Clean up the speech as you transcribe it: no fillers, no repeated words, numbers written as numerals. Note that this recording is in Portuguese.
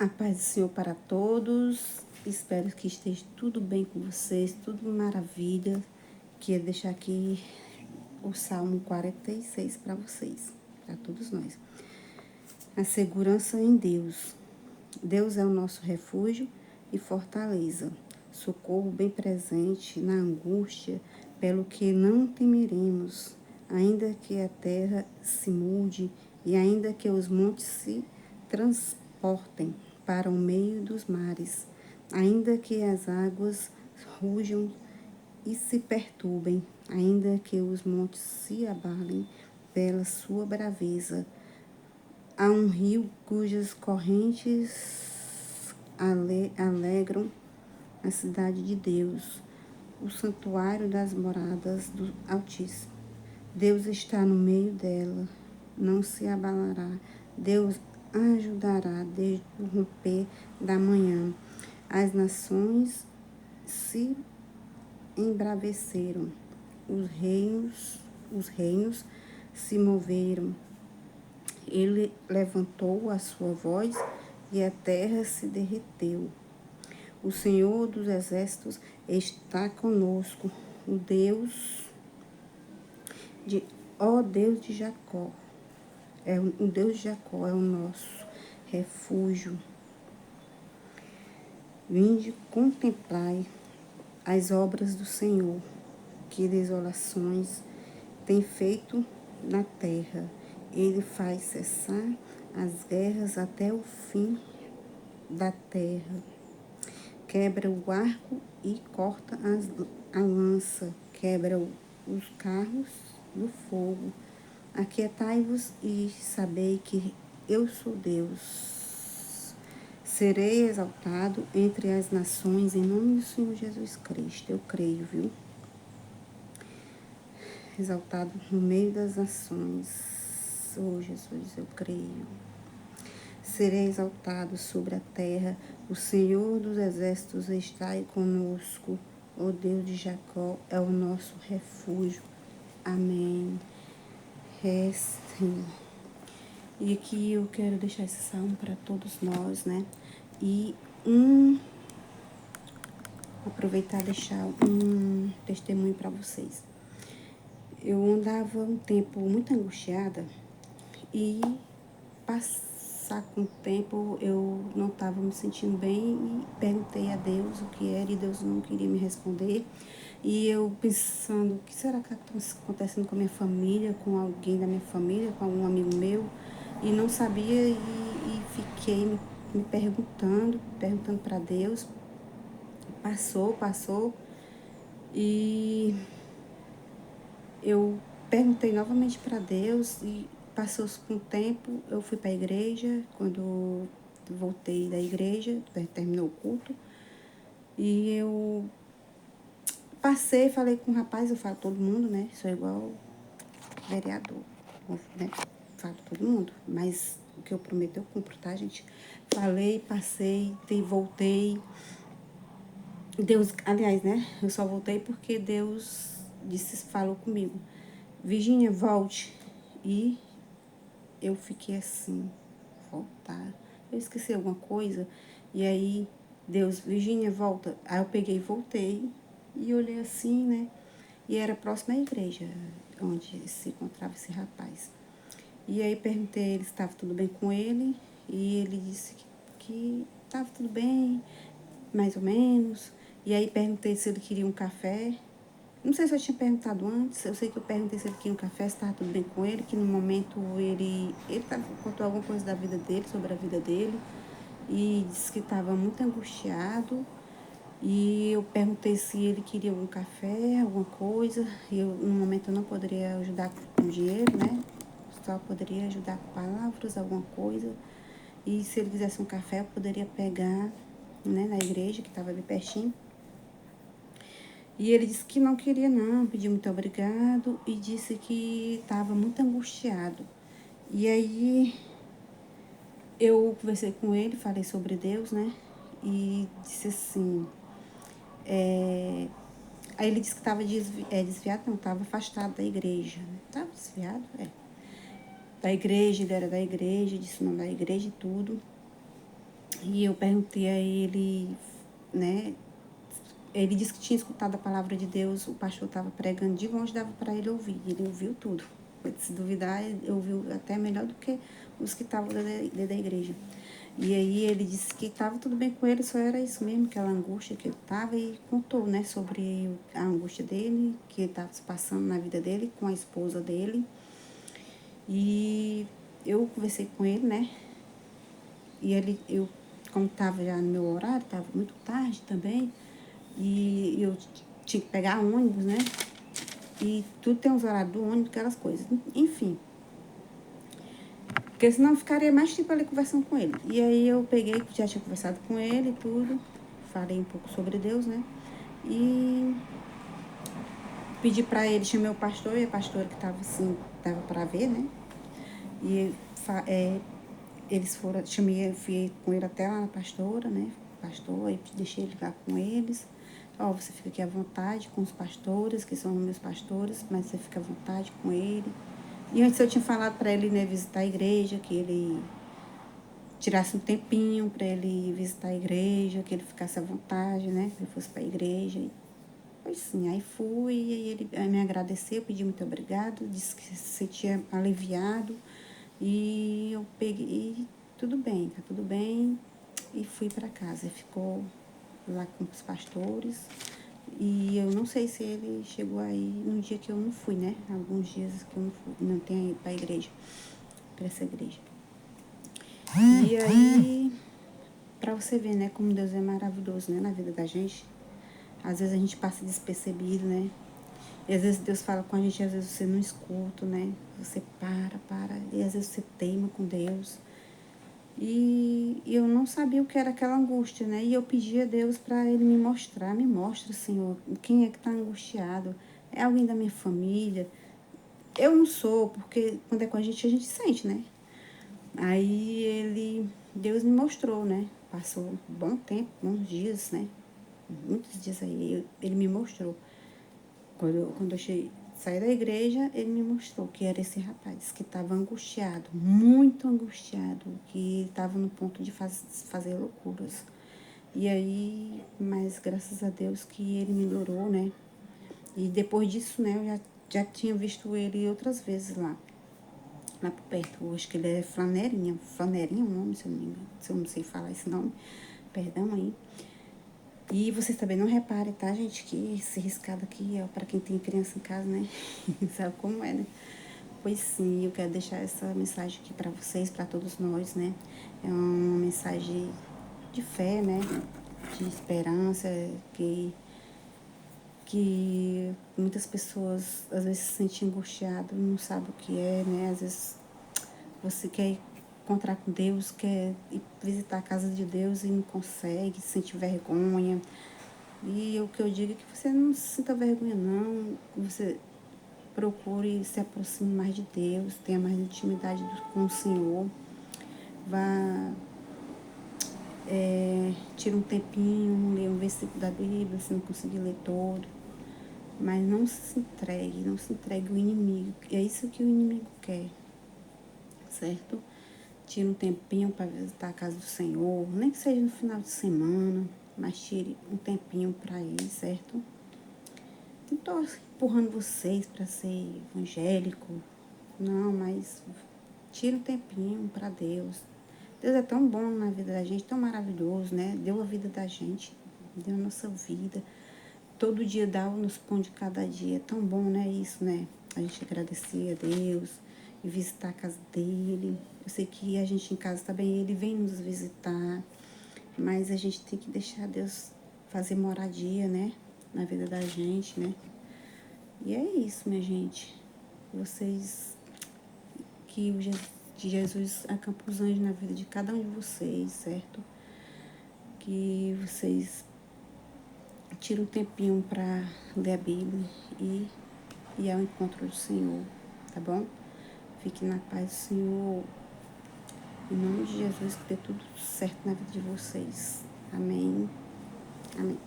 A paz do Senhor para todos. Espero que esteja tudo bem com vocês, tudo maravilha. Quero deixar aqui o Salmo 46 para vocês, para todos nós. A segurança em Deus. Deus é o nosso refúgio e fortaleza, socorro bem presente na angústia, pelo que não temeremos, ainda que a terra se mude e ainda que os montes se transportem para o meio dos mares, ainda que as águas rujam e se perturbem, ainda que os montes se abalem pela sua braveza. Há um rio cujas correntes alegram a cidade de Deus, o santuário das moradas do Altíssimo. Deus está no meio dela, não se abalará. Deus ajudará desde o romper da manhã. As nações se embraveceram, os reinos se moveram. Ele levantou a sua voz e a terra se derreteu. O Senhor dos Exércitos está conosco, o Deus de Jacó. O Deus de Jacó é o nosso refúgio. Vinde contemplai as obras do Senhor, que desolações tem feito na terra. Ele faz cessar as guerras até o fim da terra. Quebra o arco e corta a lança. Quebra os carros do fogo. Aquietai-vos e sabei que eu sou Deus. Serei exaltado entre as nações em nome do Senhor Jesus Cristo. Eu creio, viu? Exaltado no meio das nações. Oh, Jesus, eu creio. Serei exaltado sobre a terra. O Senhor dos Exércitos está aí conosco. O Deus de Jacó é o nosso refúgio. Amém. Restem. E aqui eu quero deixar esse salmo para todos nós, né? E aproveitar e deixar um testemunho para vocês. Eu andava um tempo muito angustiada e passar com o tempo eu não estava me sentindo bem e perguntei a Deus o que era e Deus não queria me responder. E eu pensando, o que será que está acontecendo com a minha família, com alguém da minha família, com algum amigo meu? E não sabia e fiquei me perguntando para Deus. Passou e eu perguntei novamente para Deus e passou com o tempo, eu fui para a igreja, quando voltei da igreja, terminou o culto, e eu passei, falei com o rapaz, eu falo todo mundo, né? Sou igual vereador, né? Falo todo mundo, mas o que eu prometo eu cumpro, tá, gente? Falei, passei, voltei. Deus, aliás, né? Eu só voltei porque Deus falou comigo. Virgínia, volte. E eu fiquei assim, voltar. Eu esqueci alguma coisa. E aí, Deus, Virgínia, volta. Aí eu peguei e voltei. E olhei assim, né? E era próximo à igreja onde se encontrava esse rapaz. E aí perguntei a ele se estava tudo bem com ele. E ele disse que estava tudo bem, mais ou menos. E aí perguntei se ele queria um café. Não sei se eu tinha perguntado antes, eu sei que eu perguntei se ele queria um café, se estava tudo bem com ele, que no momento ele contou alguma coisa da vida dele, sobre a vida dele, e disse que estava muito angustiado. E eu perguntei se ele queria algum café, alguma coisa, e no momento eu não poderia ajudar com dinheiro, né? Só poderia ajudar com palavras, alguma coisa. E se ele quisesse um café, eu poderia pegar, né, na igreja, que estava ali pertinho. E ele disse que não queria não, pediu muito obrigado e disse que estava muito angustiado. E aí eu conversei com ele, falei sobre Deus, né? E disse assim, aí ele disse que estava desviado, não, estava afastado da igreja. Estava desviado, da igreja, ele era da igreja, disse o nome da igreja e tudo. E eu perguntei a ele, né? Ele disse que tinha escutado a palavra de Deus, o pastor estava pregando de longe, dava para ele ouvir. Ele ouviu tudo. Se duvidar, ele ouviu até melhor do que os que estavam dentro da igreja. E aí ele disse que estava tudo bem com ele, só era isso mesmo, aquela angústia que ele estava, e contou, né, sobre a angústia dele, que ele estava se passando na vida dele, com a esposa dele. E eu conversei com ele, né, e eu, como estava já no meu horário, estava muito tarde também, e eu tinha que pegar ônibus, né, e tudo tem os horários do ônibus, aquelas coisas. Enfim, porque senão eu ficaria mais tempo ali conversando com ele. E aí eu peguei, já tinha conversado com ele e tudo, falei um pouco sobre Deus, né? E pedi pra ele, chamei o pastor e a pastora que tava assim, dava pra ver, né? E eles foram, fui com ele até lá na pastora, né? Pastor, e deixei ele lá com eles. Ó, você fica aqui à vontade com os pastores, que são meus pastores, mas você fica à vontade com ele. E antes eu tinha falado para ele, né, visitar a igreja, que ele tirasse um tempinho para ele visitar a igreja, que ele ficasse à vontade, né, que ele fosse para a igreja. Pois sim, aí fui, e aí ele me agradeceu, pedi muito obrigado, disse que se sentia aliviado, e eu peguei, tudo bem, tá tudo bem, e fui para casa. Ficou lá com os pastores, e eu não sei se ele chegou aí no dia que eu não fui, né? Alguns dias que eu não fui, não tenho ido para a igreja, para essa igreja. E aí, para você ver, né, como Deus é maravilhoso, né, na vida da gente. Às vezes a gente passa despercebido, né? E às vezes Deus fala com a gente, às vezes você não escuta, né? Você para, e às vezes você teima com Deus. E eu não sabia o que era aquela angústia, né? E eu pedi a Deus para Ele me mostrar. Me mostra, Senhor, quem é que está angustiado? É alguém da minha família? Eu não sou, porque quando é com a gente sente, né? Aí Deus me mostrou, né? Passou um bom tempo, bons dias, né? Muitos dias aí, ele me mostrou. Quando eu saí da igreja, ele me mostrou que era esse rapaz que estava angustiado, muito angustiado, que estava no ponto de fazer loucuras. E aí, mas graças a Deus que ele melhorou, né? E depois disso, né, eu já tinha visto ele outras vezes lá por perto. Acho que ele é Flanerinha é o nome, se eu não me engano, se eu não sei falar esse nome, perdão aí. E vocês também não reparem, tá, gente, que esse riscado aqui é para quem tem criança em casa, né? Sabe como é, né? Pois sim, eu quero deixar essa mensagem aqui para vocês, para todos nós, né? É uma mensagem de fé, né? De esperança, que muitas pessoas às vezes se sentem angustiadas, não sabem o que é, né? Às vezes você quer encontrar com Deus, quer ir visitar a casa de Deus e não consegue, sente vergonha. E o que eu digo é que você não sinta vergonha, não. Você procure se aproxime mais de Deus, tenha mais intimidade com o Senhor. Vá, tire um tempinho, leia um versículo da Bíblia, se não conseguir ler todo. Mas não se entregue ao inimigo. É isso que o inimigo quer, certo? Tire um tempinho para visitar a casa do Senhor, nem que seja no final de semana, mas tire um tempinho para ir, certo? Não estou empurrando vocês para ser evangélico, não, mas tira um tempinho para Deus. Deus é tão bom na vida da gente, tão maravilhoso, né? Deu a vida da gente, deu a nossa vida. Todo dia dá nos pão de cada dia. É tão bom, né? Isso, né? A gente agradecer a Deus e visitar a casa dele. Eu sei que a gente em casa também, ele vem nos visitar, mas a gente tem que deixar Deus fazer moradia, né? Na vida da gente, né? E é isso, minha gente. Vocês, que Jesus acampa os anjos na vida de cada um de vocês, certo? Que vocês tirem um tempinho para ler a Bíblia e ao encontro do Senhor, tá bom? Fique na paz do Senhor. Em nome de Jesus, que dê tudo certo na vida de vocês. Amém. Amém.